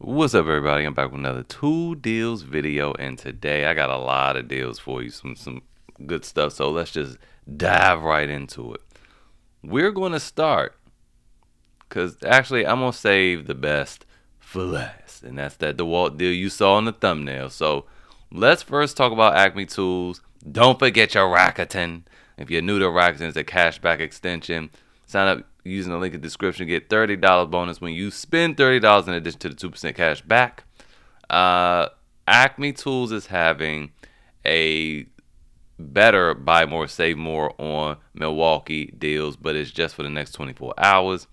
What's up, everybody? I'm back with another two deals video, and today I got a lot of deals for you, some good stuff. So let's just dive right into it. We're going to start because actually I'm gonna save the best for last, and that's that DeWALT deal you saw in the thumbnail. So let's first talk about Acme tools. Don't forget your Rakuten. If you're new to Rakuten, it's a cashback extension. Sign up using the link in the description. Get $30 bonus when you spend $30 in addition to the 2% cash back. Acme Tools is having a better buy more, save more on Milwaukee deals, but it's just for the next 24 hours.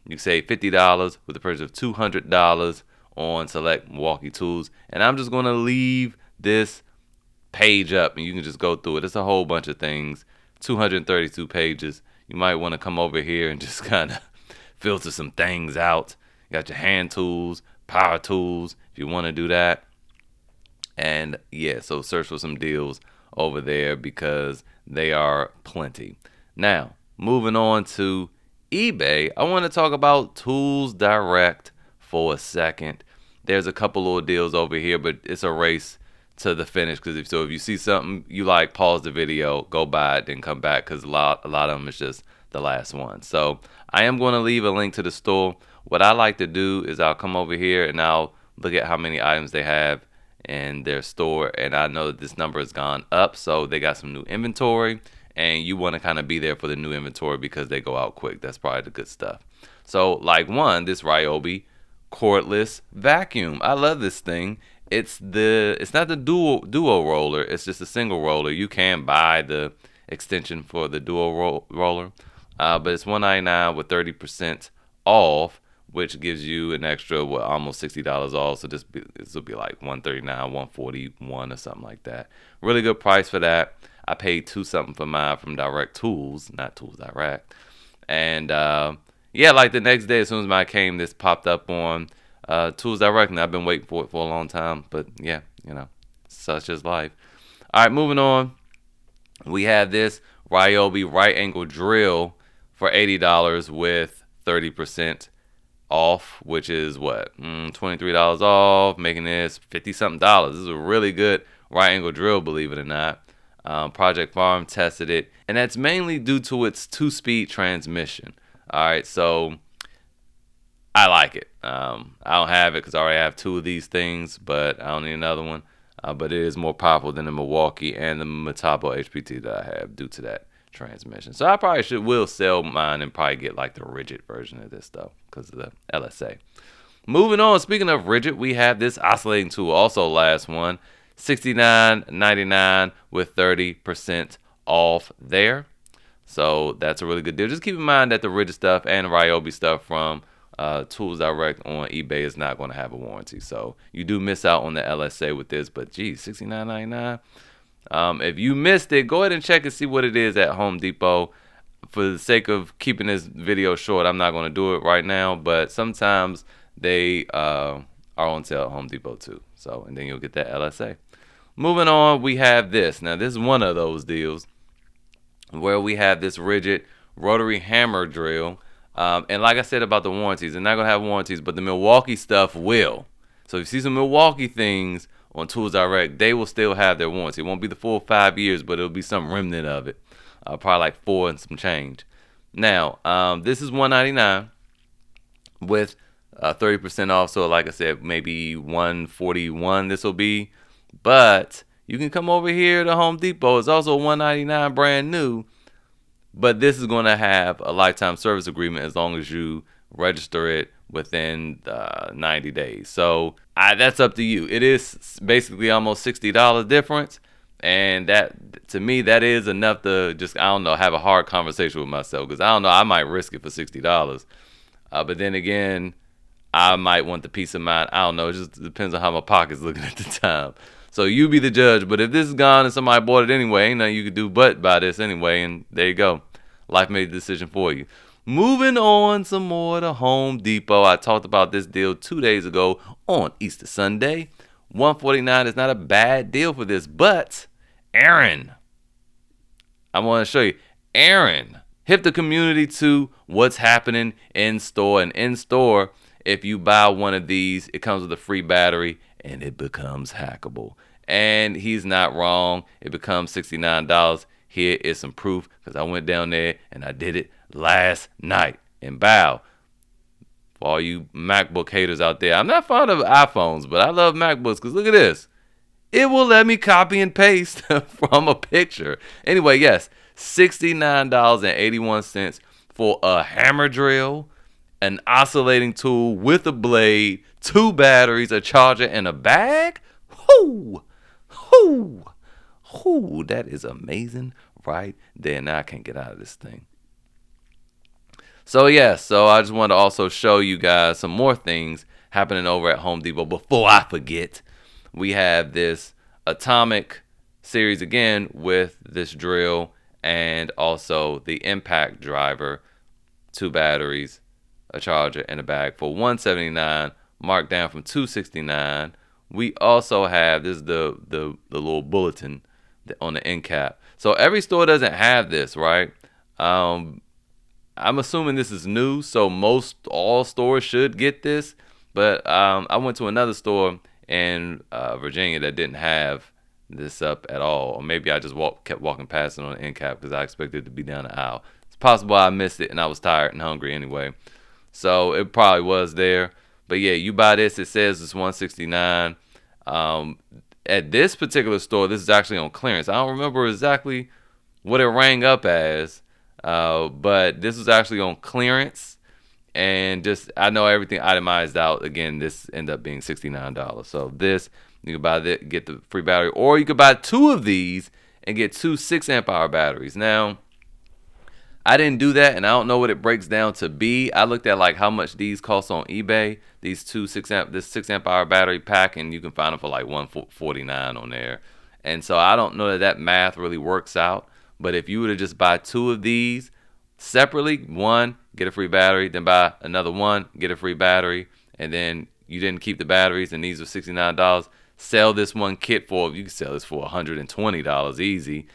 You can save $50 with the purchase of $200 on select Milwaukee tools. And I'm just going to leave this page up and you can just go through it. It's a whole bunch of things, 232 pages. You might want to come over here and just kind of filter some things out. You got your hand tools, power tools, if you want to do that. And yeah, so search for some deals over there because they are plenty. Now, moving on to eBay, I want to talk about Tools Direct for a second. There's a couple little deals over here, but it's a race to the finish. Because if you see something you like, pause the video, go buy it, then come back. Because a lot of them is just the last one. So I am going to leave a link to the store. What I like to do is I'll come over here and I'll look at how many items they have in their store, and I know that this number has gone up, so they got some new inventory, and you want to kind of be there for the new inventory because they go out quick. That's probably the good stuff. So like this Ryobi cordless vacuum. I love this thing. It's not the duo roller, it's just a single roller. You can buy the extension for the duo roller, but it's $199 with 30% off, which gives you an extra almost $60 off. So this will be like $139, $141 or something like that. Really good price for that. I paid $2 something for mine from Direct Tools, not Tools Direct. And yeah, like the next day, as soon as mine came, this popped up on Tools Direct, and I've been waiting for it for a long time. But yeah, such is life. All right, moving on. We have this Ryobi right angle drill for $80 with 30% off, which is what, $23 off, making this 50 something dollars. This is a really good right angle drill, believe it or not. Project Farm tested it, and that's mainly due to its 2-speed transmission. All right, so I like it. I don't have it because I already have 2 of these things, but I don't need another one. But it is more powerful than the Milwaukee and the Metabo HPT that I have due to that transmission. So I probably will sell mine and probably get like the Ridgid version of this though because of the LSA. Moving on, speaking of Ridgid, we have this oscillating tool, also last one, $69.99 with 30% off there. So that's a really good deal. Just keep in mind that the Ridgid stuff and the Ryobi stuff from Tools Direct on eBay is not going to have a warranty. So you do miss out on the LSA with this, but geez, $69.99. If you missed it, go ahead and check and see what it is at Home Depot. For the sake of keeping this video short, I'm not going to do it right now, but sometimes they are on sale at Home Depot too. So, and then you'll get that LSA. Moving on, we have this. Now, this is one of those deals where we have this Ridgid rotary hammer drill. And like I said about the warranties, they're not going to have warranties, but the Milwaukee stuff will. So if you see some Milwaukee things on Tools Direct, they will still have their warranty. It won't be the full 5 years, but it'll be some remnant of it. Probably like 4 and some change. Now, this is $199 with 30% off. So like I said, maybe $141 this will be. But you can come over here to Home Depot. It's also $199 brand new. But this is going to have a lifetime service agreement as long as you register it within 90 days. So that's up to you. It is basically almost $60 difference. And that, to me, that is enough to just, I don't know, have a hard conversation with myself. Because I don't know, I might risk it for $60. But then again, I might want the peace of mind. I don't know. It just depends on how my pocket's looking at the time. So you be the judge. But if this is gone and somebody bought it anyway, ain't nothing you could do but buy this anyway. And there you go. Life made the decision for you. Moving on some more to Home Depot. I talked about this deal 2 days ago on Easter Sunday. $149 is not a bad deal for this. But Aaron, I want to show you. Aaron, hip the community to what's happening in store. And in store if you buy one of these, it comes with a free battery and it becomes hackable. And he's not wrong. It becomes $69. Here is some proof because I went down there and I did it last night. And bow, for all you MacBook haters out there, I'm not fond of iPhones, but I love MacBooks because look at this. It will let me copy and paste from a picture. Anyway, yes, $69.81 for a hammer drill, an oscillating tool with a blade, 2 batteries, a charger, and a bag. Whoo! Whoo! Whoo! That is amazing right there. Now I can't get out of this thing. So so I just wanted to also show you guys some more things happening over at Home Depot before I forget. We have this Atomic series again with this drill and also the impact driver, 2 batteries, a charger, and a bag for $179, marked down from $269. We also have this is the little bulletin on the end cap. So every store doesn't have this, right? I'm assuming this is new, so all stores should get this. But I went to another store in Virginia that didn't have this up at all. Or maybe I just kept walking past it on the end cap because I expected it to be down the aisle. It's possible I missed it and I was tired and hungry anyway. So it probably was there. But yeah, you buy this, it says it's $169. At this particular store, this is actually on clearance. I don't remember exactly what it rang up as. But this was actually on clearance, and just I know everything itemized out. Again, this ended up being $69. So this you can buy that, get the free battery, or you could buy 2 of these and get 2 6-amp-hour batteries. Now, I didn't do that, and I don't know what it breaks down to be. I looked at like how much these cost on eBay. These 2 6-amp-hour battery pack, and you can find them for like $149 on there. And so I don't know that math really works out. But if you were to just buy 2 of these separately, 1, get a free battery, then buy another 1, get a free battery, and then you didn't keep the batteries, and these are $69, sell this one kit you can sell this for $120 easy.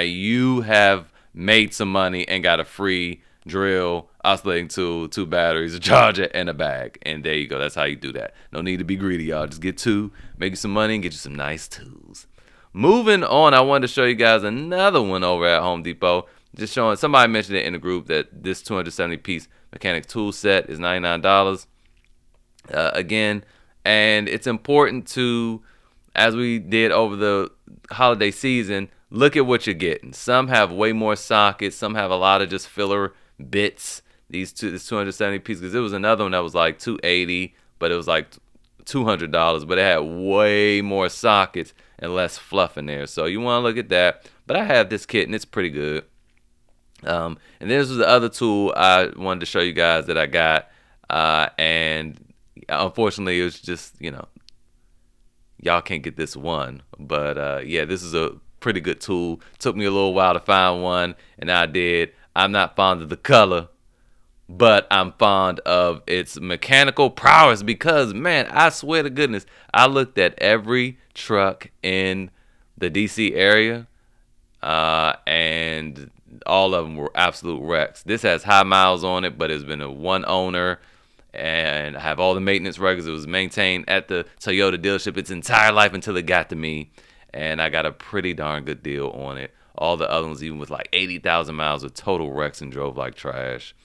You have made some money and got a free drill, oscillating tool, 2 batteries, a charger, and a bag. And there you go. That's how you do that. No need to be greedy, y'all. Just get 2, make you some money, and get you some nice tools. Moving on, I wanted to show you guys another one over at Home Depot. Just showing, somebody mentioned it in the group that this 270-piece mechanic tool set is $99 again. And it's important to, as we did over the holiday season, look at what you're getting. Some have way more sockets. Some have a lot of just filler bits. This 270 piece, because there was another one that was like $280, but it was like $200, but it had way more sockets and less fluff in there. So you want to look at that. But I have this kit and it's pretty good. And this was the other tool I wanted to show you guys that I got. And unfortunately, it was just, y'all can't get this one. But yeah, this is a pretty good tool. Took me a little while to find one, and I did. I'm not fond of the color, but I'm fond of its mechanical prowess because, man, I swear to goodness, I looked at every truck in the DC area, and all of them were absolute wrecks. This has high miles on it, but it's been a one owner, and I have all the maintenance records. It was maintained at the Toyota dealership its entire life until it got to me, and I got a pretty darn good deal on it. All the other ones, even with like 80,000 miles, of total wrecks and drove like trash.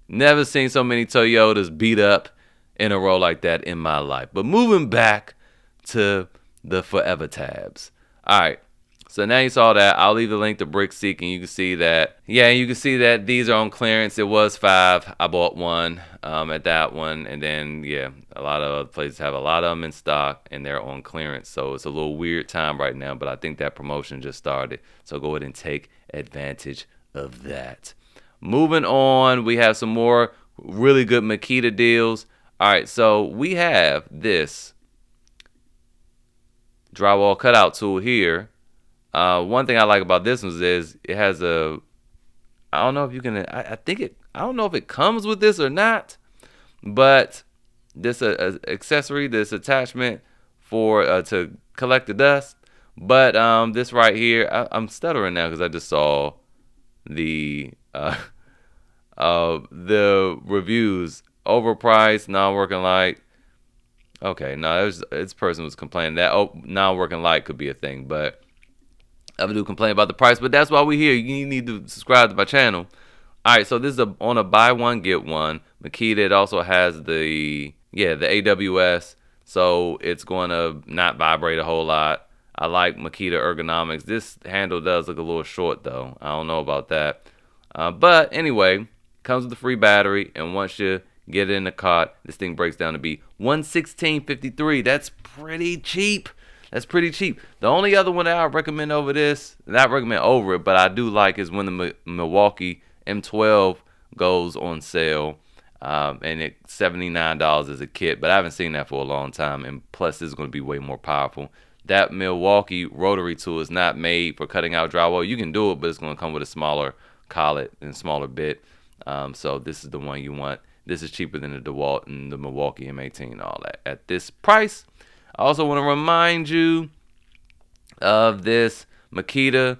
Never seen so many Toyotas beat up in a row like that in my life. But moving back to the Forever tabs. All right. So now you saw that. I'll leave the link to BrickSeek, and you can see that. Yeah, you can see that these are on clearance. It was $5. I bought one at that one. And then, yeah, a lot of other places have a lot of them in stock, and they're on clearance. So it's a little weird time right now, but I think that promotion just started. So go ahead and take advantage of that. Moving on, we have some more really good Makita deals. All right, so we have this drywall cutout tool here. One thing I like about this one is it has a, I don't know if you can, I don't know if it comes with this or not, but this accessory, this attachment for to collect the dust. But this right here, I'm stuttering now because I just saw the reviews overpriced, non-working light. Okay, no, this person was complaining that non-working light could be a thing, but other dude complain about the price. But that's why we're here. You need to subscribe to my channel. All right, so this is on a buy one get one. Makita, it also has the AWS, so it's going to not vibrate a whole lot. I like Makita ergonomics. This handle does look a little short though. I don't know about that. But anyway, comes with a free battery, and once you get it in the cart, this thing breaks down to be $116.53. That's pretty cheap. That's pretty cheap. The only other one that I recommend over this, not recommend over it, but I do like is when the Milwaukee M12 goes on sale, and it's $79 as a kit. But I haven't seen that for a long time, and plus this is going to be way more powerful. That Milwaukee rotary tool is not made for cutting out drywall. You can do it, but it's going to come with a smaller collet and smaller bit. So this is the one you want. This is cheaper than the DeWALT and the Milwaukee M18 and all that at this price. I also want to remind you of this Makita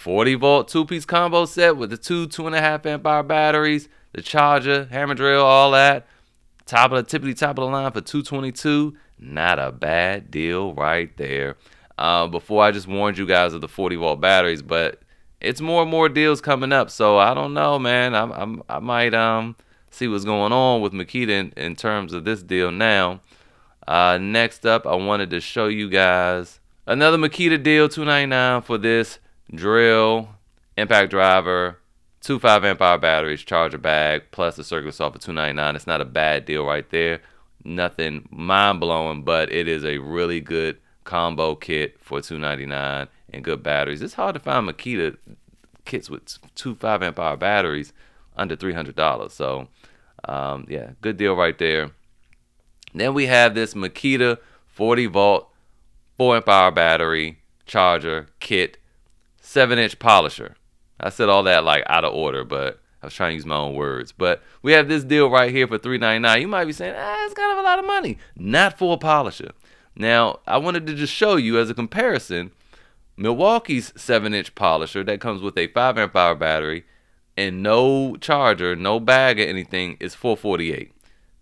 40-volt two-piece combo set with the two 2.5 amp hour batteries, the charger, hammer drill, all that. Top of the line for $222. Not a bad deal right there. Before I just warned you guys of the 40-volt batteries, but it's more and more deals coming up. So I don't know, man. I might see what's going on with Makita in terms of this deal now. Next up, I wanted to show you guys another Makita deal, $299 for this drill, impact driver, two 5 amp hour batteries, charger bag, plus a circuit saw for $299. It's not a bad deal right there. Nothing mind blowing, but it is a really good combo kit for $299 and good batteries. It's hard to find Makita kits with two 5 amp hour batteries under $300. So, yeah, good deal right there. Then we have this Makita 40-volt, 4 amp hour battery, charger, kit, 7-inch polisher. I said all that like out of order, but I was trying to use my own words. But we have this deal right here for $399. You might be saying, it's kind of a lot of money. Not for a polisher. Now, I wanted to just show you as a comparison, Milwaukee's 7-inch polisher that comes with a 5 amp hour battery and no charger, no bag or anything is $448.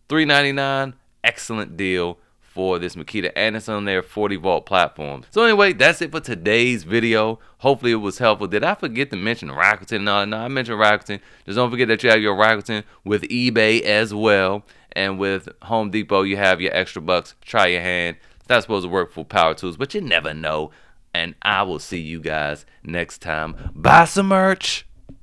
$399. Excellent deal for this Makita, and it's on their 40-volt platform. So anyway, that's it for today's video. Hopefully it was helpful. Did I forget to mention Rakuten? No, I mentioned Rakuten. Just don't forget that you have your Rakuten with eBay as well, and with Home Depot you have your extra bucks. Try your hand. It's not supposed to work for power tools, but you never know. And I will see you guys next time. Buy some merch.